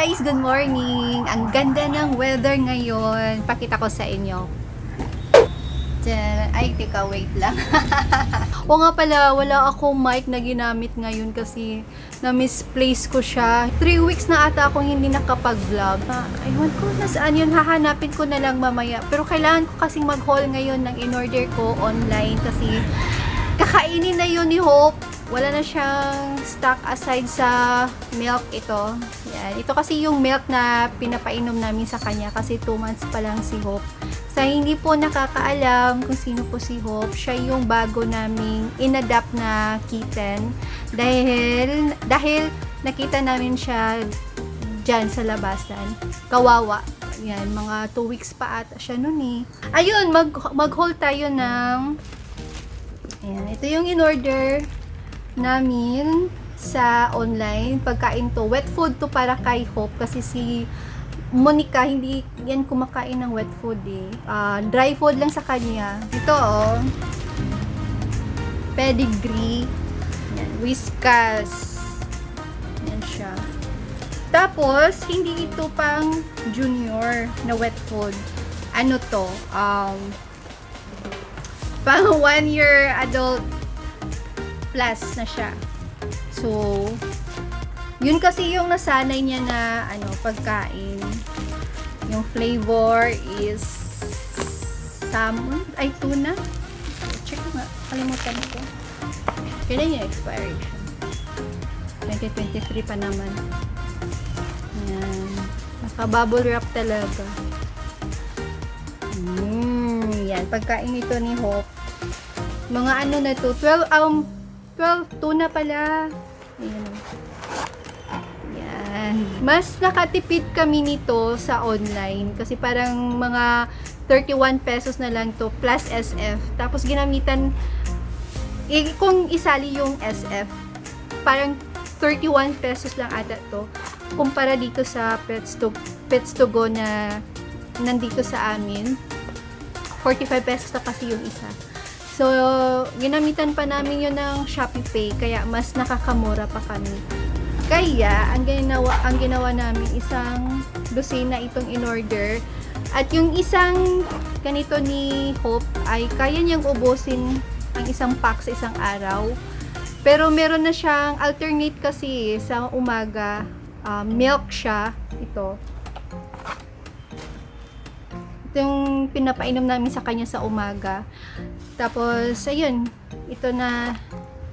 guys! Good morning! Ang ganda ng weather ngayon. Pakita ko sa inyo. Diyan. Ay, teka, wait lang. O nga pala, wala akong mic na ginamit ngayon kasi na-misplace ko siya. 3 weeks na ata akong hindi nakapag-vlog. Aywan ko na saan yun. Hahanapin ko na lang mamaya. Pero kailangan ko kasing mag-haul ngayon ng in-order ko online kasi kakainin na yun ni Hope. Wala na siyang stock aside sa milk ito. Yan. Ito kasi yung milk na pinapainom namin sa kanya kasi 2 months pa lang si Hope. Sa hindi po nakakaalam kung sino po si Hope, siya yung bago naming inadapt na kitten. Dahil nakita namin siya dyan sa labasan. Kawawa. Yan, mga 2 weeks pa ata siya nun eh. Ayun, mag-haul tayo ng... Ayan, ito yung in-order namin sa online. Pagkain to, wet food to para kay Hope kasi si Monica hindi yan kumakain ng wet food eh. Dry food lang sa kanya. Ito oh, pedigree, yan, Whiskas, yan siya. Tapos hindi ito pang junior na wet food. Ano to, pang 1 year adult plus na siya. So, yun kasi yung nasanay niya na pagkain. Yung flavor is salmon, ay tuna. Check nga, kalimutan ko. Kailan yung expiration? 2023 pa naman. Yan. Naka-bubble wrap talaga. Yan, pagkain ito ni Hope. Mga na to, 12 tuna pala. Ayan. Yan. Mas nakatipid kami nito sa online kasi parang mga 31 pesos na lang to plus SF. Tapos ginamitan, kung isali yung SF, parang 31 pesos lang ata to. Kumpara dito sa Pets to Go na nandito sa amin, 45 pesos na kasi yung isa. So, ginamitan pa namin yun ng Shopee Pay, kaya mas nakakamura pa kami. Kaya, ang ginawa namin, isang dosina itong in-order. At yung isang ganito ni Hope, ay kaya niyang ubusin ang isang pack sa isang araw. Pero meron na siyang alternate kasi sa umaga, milk siya, ito. Ito yung pinapainom namin sa kanya sa umaga. Tapos, ayun, ito na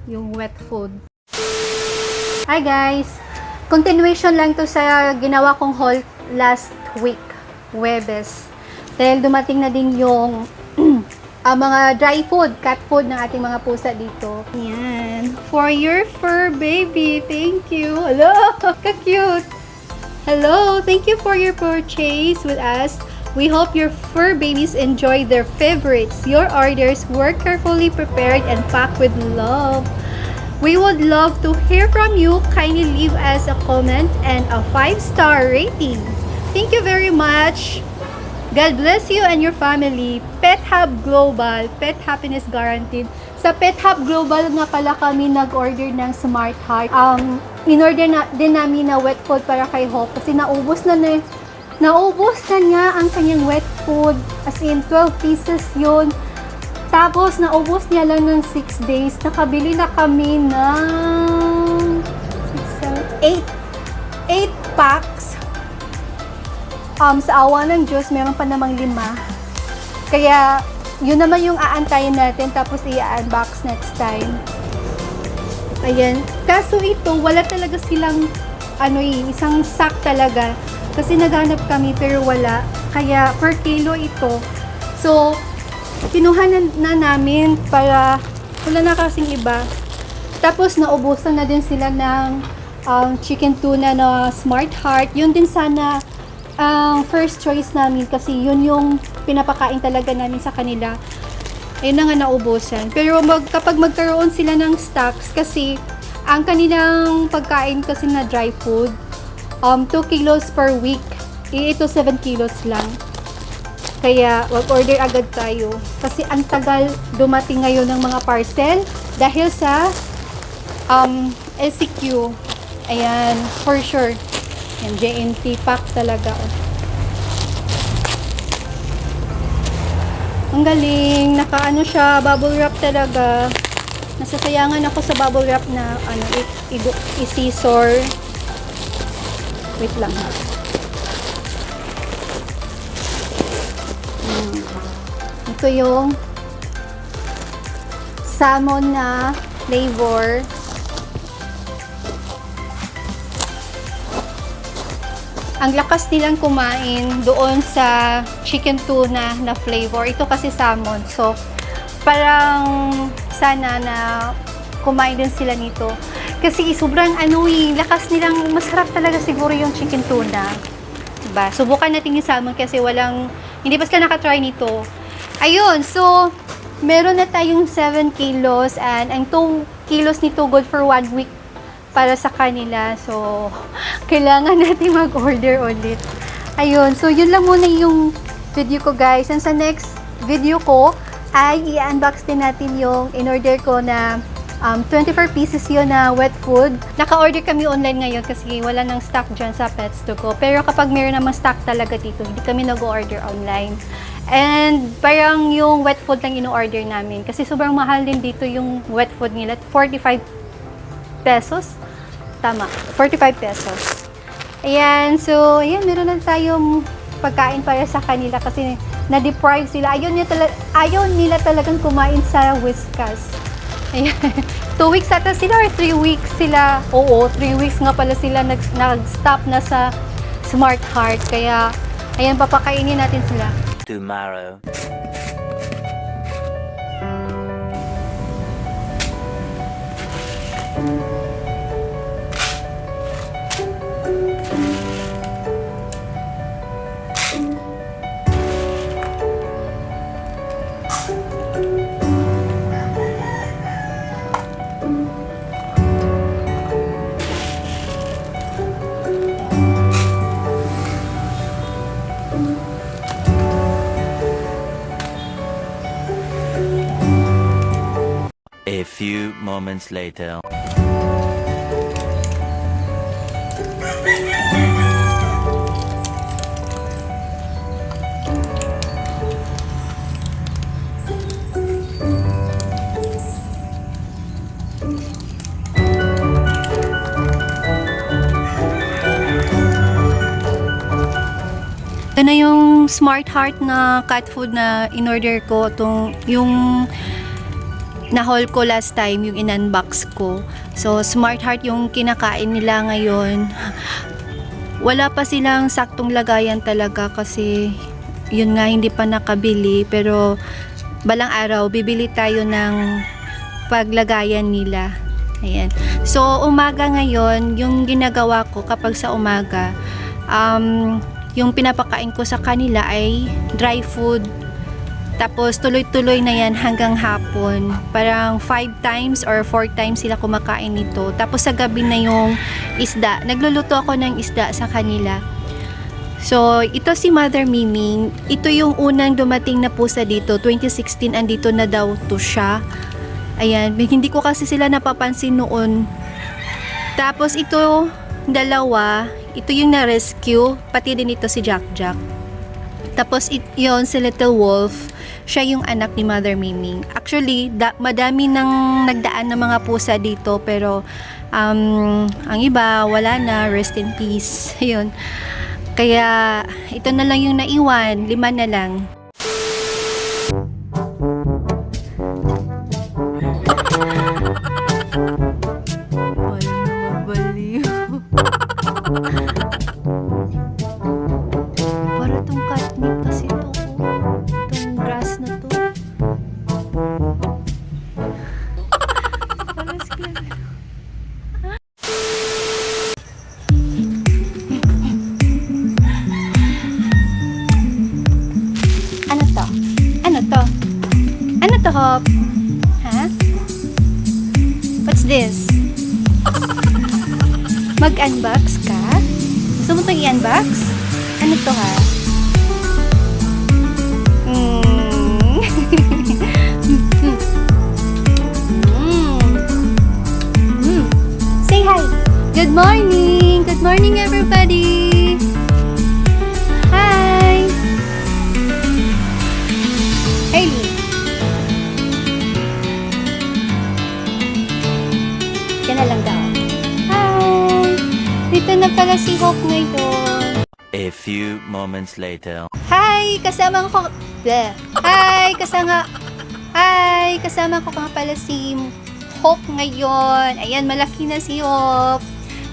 yung wet food. Hi guys! Continuation lang to sa ginawa kong haul last week, Huwebes. Dahil dumating na din yung mga dry food, cat food ng ating mga pusa dito. Ayan. For your fur baby, thank you. Hello! Ka-cute! Hello! Thank you for your purchase with us. We hope your fur babies enjoy their favorites. Your orders were carefully prepared and packed with love. We would love to hear from you. Kindly leave us a comment and a 5-star rating. Thank you very much. God bless you and your family. Pet Hub Global, pet happiness guaranteed. Sa Pet Hub Global nga pala kami nag-order ng Smart Heart. In-order din namin na wet food para kay Hope kasi naubos na niya ang kanyang wet food. As in, 12 pieces yun. Tapos, naubos niya lang ng 6 days. Nakabili na kami ng 8 packs. Sa awa ng Diyos, meron pa namang 5. Kaya, yun naman yung aantayin natin. Tapos, i-unbox next time. Ayan. Kaso ito, wala talaga silang isang sack talaga. Kasi naghanap kami pero wala. Kaya per kilo ito. So, kinuha na namin para wala na kasing iba. Tapos naubusan na din sila ng chicken tuna na Smart Heart. Yun din sana ang first choice namin kasi yun yung pinapakain talaga namin sa kanila. Ayun na nga naubusan. Pero kapag magkaroon sila ng stocks kasi ang kanilang pagkain kasi na dry food, 2 kilos per week. Ito 7 kilos lang. Kaya, wag-order agad tayo. Kasi ang tagal dumating ngayon ng mga parcel dahil sa LCQ. Ayan, for sure. Yan, JNT pack talaga. Oh. Ang galing. Nakaano siya, bubble wrap talaga. Nasasayangan ako sa bubble wrap na ano, i-scissor. Wait lang ha. Ito yung salmon na flavor. Ang lakas nilang kumain doon sa chicken tuna na flavor. Ito kasi salmon. So, parang sana na kumain din sila nito. Kasi sobrang lakas nilang, masarap talaga siguro yung chicken tuna. Diba? Subukan natin yung salmon kasi hindi pa sila nakatry nito. Ayun, so, meron na tayong 7 kilos and ang 2 kilos nito good for 1 week para sa kanila. So, kailangan natin mag-order ulit. Ayun, so yun lang muna yung video ko guys. And sa next video ko ay i-unbox din natin yung in-order ko na 24 pieces yun na wet food. Naka-order kami online ngayon kasi wala nang stock dyan sa Pets to Go. Pero kapag mayroon namang stock talaga dito, hindi kami nag-order online. And parang yung wet food lang in-order namin. Kasi sobrang mahal din dito yung wet food nila. 45 pesos. Tama, 45 pesos. Ayan, so, ayan, meron na tayong pagkain para sa kanila kasi na-deprive sila. Ayaw nila talagang kumain sa Whiskas. Ayan. 2 weeks ata sila or 3 weeks sila. Oo, 3 weeks nga pala sila nag-stop na sa Smart Heart. Kaya, ayan, papakainin natin sila. Tomorrow. A few moments later. Ito na yung Smart Heart na cat food na in-order ko. Yung na-haul ko last time, yung in-unbox ko. So, Smart Heart yung kinakain nila ngayon. Wala pa silang saktong lagayan talaga kasi yun nga, hindi pa nakabili. Pero, balang araw, bibili tayo ng paglagayan nila. Ayan. So, umaga ngayon, yung ginagawa ko kapag sa umaga, yung pinapakain ko sa kanila ay dry food. Tapos tuloy-tuloy na yan hanggang hapon. Parang 5 times or 4 times sila kumakain nito. Tapos sa gabi na yung isda. Nagluluto ako ng isda sa kanila. So, ito si Mother Miming. Ito yung unang dumating na pusa dito. 2016, andito na daw to siya. Ayan. Hindi ko kasi sila napapansin noon. Tapos ito, dalawa. Ito yung na-rescue, pati din ito si Jack Jack. Tapos yon si Little Wolf, siya yung anak ni Mother Miming. Actually, madami nang nagdaan ng mga pusa dito, pero ang iba, wala na, rest in peace. Ayun. Kaya, ito na lang yung naiwan, 5 na lang. Para tong catnip kasi to. Itong grass na to. Parang sila. Ano to? Ano to? Ano to, Hop? Ha? What's this? Mag-unbox ka? Gusto mo itong i-unbox? Ano to, ha? Say hi! Good morning! Good morning, everybody! Hi! Hailey! Yan na lang daw. Hi! Dito na pala si Hope ngayon. A few moments later. Hi! Kasama ko... Bleh. Hi! Kasama ko nga pala si Hope ngayon. Ayan, malaki na si Hope.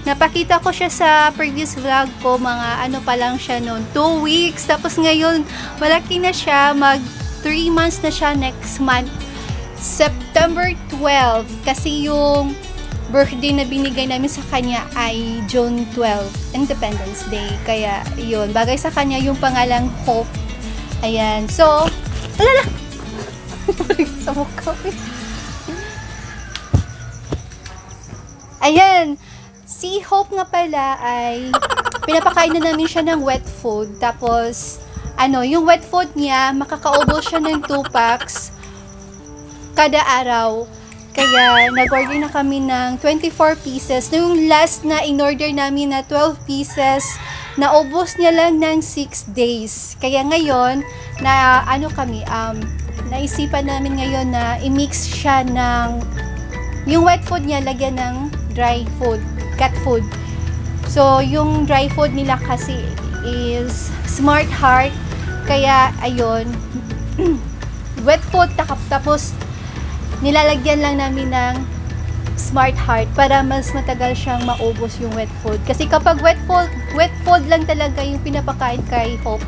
Napakita ko siya sa previous vlog ko, mga ano pa lang siya noon, 2 weeks. Tapos ngayon, malaki na siya, mag 3 months na siya next month. September 12, kasi yung birthday na binigay namin sa kanya ay June 12, Independence Day. Kaya yun, bagay sa kanya yung pangalang Hope. Ayan, so, alala! sa mukha ko. Ayan, si Hope nga pala ay pinapakain na namin siya ng wet food. Tapos, yung wet food niya, makakaubos siya ng 2 packs kada araw. Kaya, nag-order na kami ng 24 pieces. Yung last na in-order namin na 12 pieces, naubos niya lang ng 6 days. Kaya ngayon, naisipan namin ngayon na i-mix siya ng yung wet food niya, lagyan ng dry food, cat food. So, yung dry food nila kasi is Smart Heart. Kaya, ayun, wet food, tapos nilalagyan lang namin ng Smart Heart para mas matagal siyang maubos yung wet food. Kasi kapag wet food lang talaga yung pinapakain kay Hope,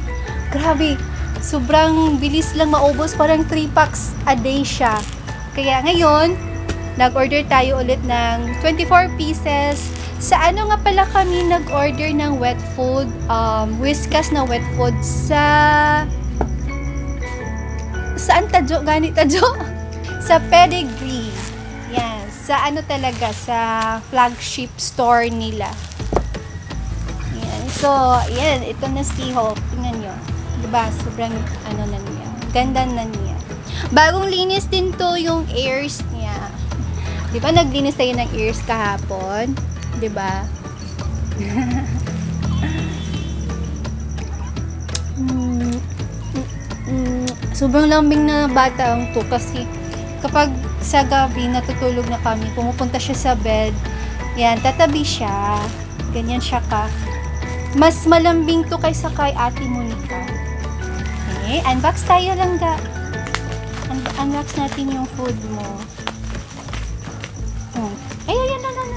grabe, sobrang bilis lang maubos, parang 3 packs a day siya. Kaya ngayon, nag-order tayo ulit ng 24 pieces. Sa ano nga pala kami nag-order ng wet food? Whiskas na wet food saan tajo? Gani tajo? Sa Pedigree. Yan. Sa ano talaga? Sa flagship store nila. Yan. So, yan. Ito na si Hope. Tingnan nyo. Diba? Sobrang ano na niya. Ganda na niya. Bagong linis din to yung ears niya. Diba naglinis tayo ng ears kahapon? Diba? Sobrang lambing na bata ang to kasi kapag sa gabi natutulog na kami, pumupunta siya sa bed, yan, tatabi siya. Ganyan siya ka. Mas malambing to kaysa kay Ate Monica. Okay, unbox tayo lang ga. Unbox natin yung food mo. Ay, ayan na. Ano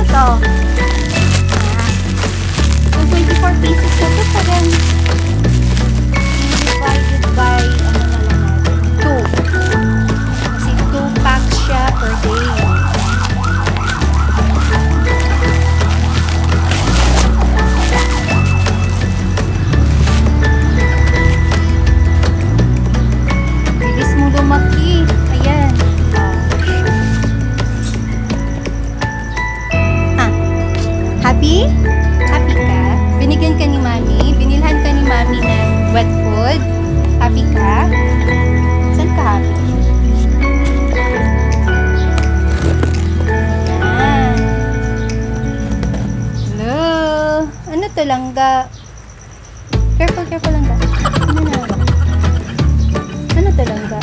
to? Yung 24 pieces na to, parang divided by, ano na lang natin, 2. Kasi 2 packs siya per day. Lumaki. Ayan. Happy? Happy ka? Binigyan ka ni Mami? Binilhan ka ni Mami ng wet food? Happy ka? Saan ka happy? Ayan. Hello? Ano to langga? Careful langga. Ano na? Ano to langga?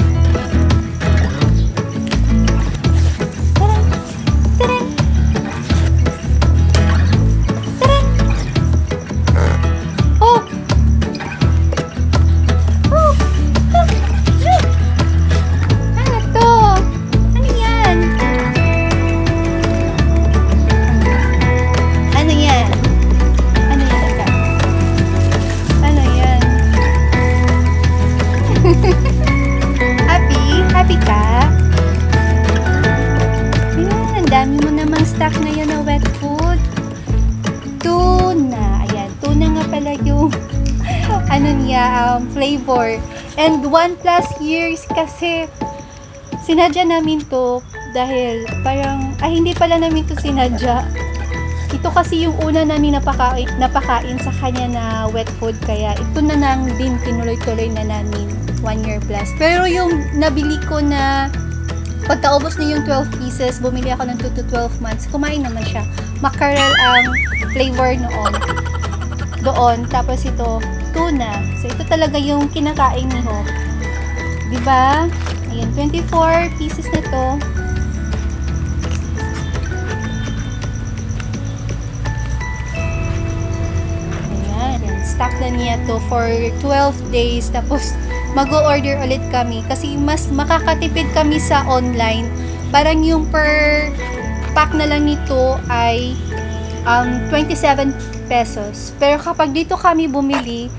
Happy ka? Ayan, ang dami mo namang stock ngayon na wet food. Tuna. Ayan, tuna nga pala yung flavor. And 1+ years kasi sinadya namin to dahil parang, hindi pala namin to sinadya. Ito kasi yung una namin napakain sa kanya na wet food, kaya ito na lang din tinuloy-tuloy na namin 1 year plus. Pero yung nabili ko na pagkaubos na yung 12 pieces, bumili ako ng 2 to 12 months, kumain naman siya. Mackerel ang flavor doon. Tapos ito, tuna. So, ito talaga yung kinakain ni Ho. Diba? Ayan, 24 pieces na to. Ayan, stock na niya to for 12 days. Tapos, mag-o-order ulit kami. Kasi mas makakatipid kami sa online. Parang yung per pack na lang nito ay 27 pesos. Pero kapag dito kami bumili,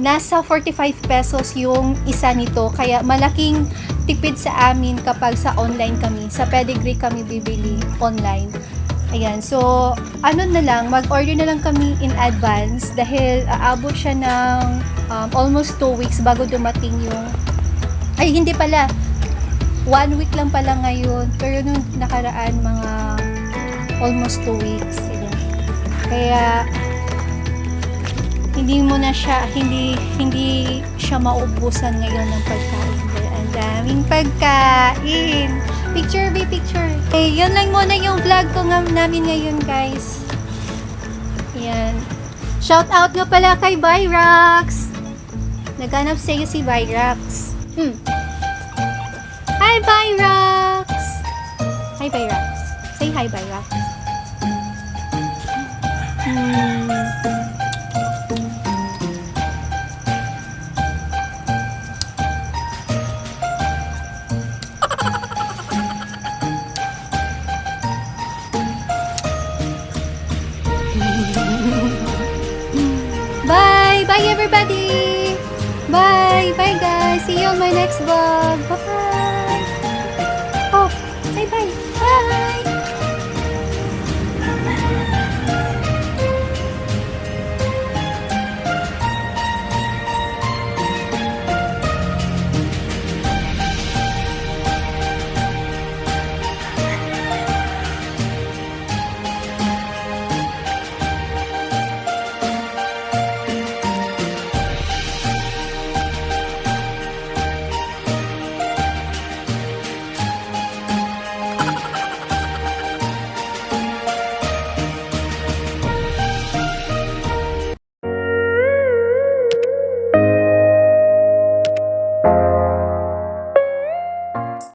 nasa 45 pesos yung isa nito. Kaya malaking tipid sa amin kapag sa online kami. Sa Pedigree kami bibili online. Ayan. So, ano na lang, mag-order na lang kami in advance dahil aabot siya ng almost 2 weeks bago dumating yung... Ay, hindi pala. 1 week lang pala ngayon. Pero nung nakaraan, mga almost 2 weeks. Ayan. Kaya hindi siya maubusan ngayon ng pagkain. Ang daming pagkain. Picture. Eh, yun lang muna yung vlog ko namin ngayon, guys. Ayan. Shout out nga pala kay Byrax. Naghanap sa'yo si Byrax. Hi, Byrax! Hi, Byrax. Say hi, Byrax. Bye! Bye, everybody! Bye! Bye, guys! See you on my next vlog! Bye! Oh, say bye! Bye!